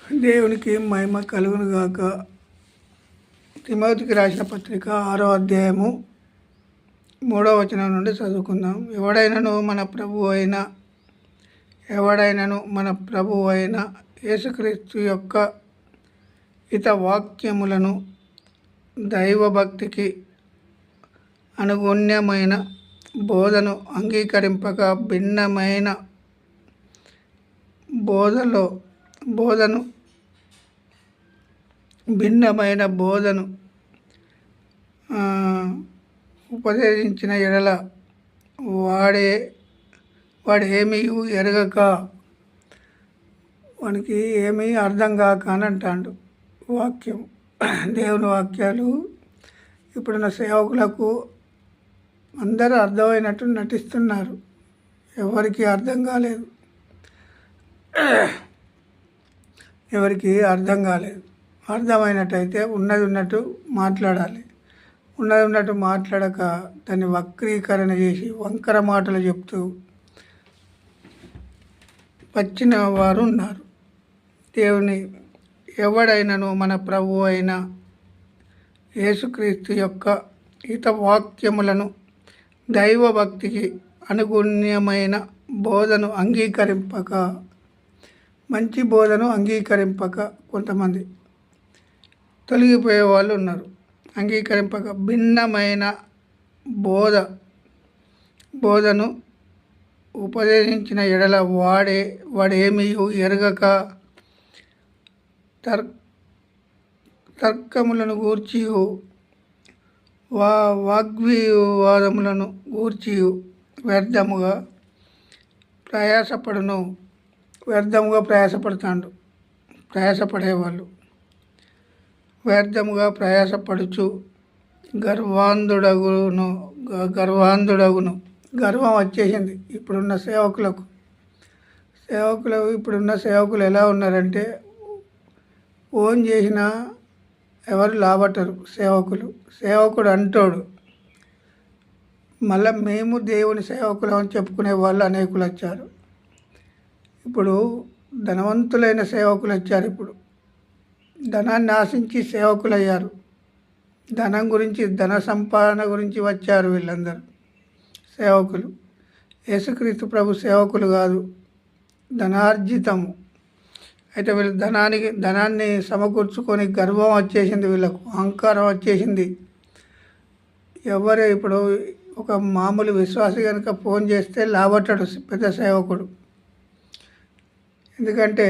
దేవునికి మహిమ కలుగును గాక. తిమోతికి రాసిన పత్రిక 6వ అధ్యాయము 3వ వచనం నుండి చదువుకుందాం. ఎవడైనను మన ప్రభువు అయిన యేసుక్రీస్తు యొక్క హిత వాక్యములను దైవభక్తికి అనుగుణ్యమైన బోధను అంగీకరింపక భిన్నమైన బోధను ఉపదేశించిన ఎడల వాడేమీ ఎరగక, వానికి ఏమీ అర్థం కాక అని అంటాడు. వాక్యం, దేవుని వాక్యాలు ఇప్పుడున్న సేవకులకు అందరూ అర్థమైనట్టు నటిస్తున్నారు. ఎవరికి అర్థం కాలేదు. అర్థమైనట్టయితే ఉన్నది ఉన్నట్టు మాట్లాడాలి. ఉన్నది ఉన్నట్టు మాట్లాడక దాన్ని వక్రీకరణ చేసి వంకర మాటలు చెప్తూ వచ్చిన వారు ఉన్నారు. ఎవడైనను మన ప్రభువు అయిన యేసుక్రీస్తు యొక్క హిత వాక్యములను దైవభక్తికి అనుగుణ్యమైన బోధను అంగీకరింపక, మంచి బోధను అంగీకరింపక కొంతమంది తొలగిపోయే వాళ్ళు ఉన్నారు. అంగీకరింపక భిన్నమైన బోధను ఉపదేశించిన ఎడల వాడేమీ ఎరగక తర్కములను గూర్చి వాగ్వివాదములను గూర్చి వ్యర్థముగా ప్రయాసపడేవాళ్ళు వ్యర్థముగా ప్రయాసపడుచు గర్వాంధుడగును. గర్వం వచ్చేసింది ఇప్పుడున్న సేవకులు ఎలా ఉన్నారంటే, ఫోన్ చేసినా ఎవరు లాబట్టరు. సేవకుడు అంటాడు, మళ్ళీ మేము దేవుని సేవకులు అని చెప్పుకునే వాళ్ళు అనేకులు వచ్చారు. ఇప్పుడు ధనవంతులైన సేవకులు వచ్చారు. ఇప్పుడు ధనాన్ని ఆశించి సేవకులు అయ్యారు. ధన సంపాదన గురించి వచ్చారు వీళ్ళందరూ సేవకులు. యేసుక్రీస్తు ప్రభు సేవకులు కాదు, ధనార్జితము. అయితే వీళ్ళు ధనాన్ని సమకూర్చుకొని గర్వం వచ్చేసింది, వీళ్ళకు అహంకారం వచ్చేసింది. ఇప్పుడు ఒక మామూలు విశ్వాసి కనుక ఫోన్ చేస్తే లాబట్టడు పెద్ద సేవకుడు. ఎందుకంటే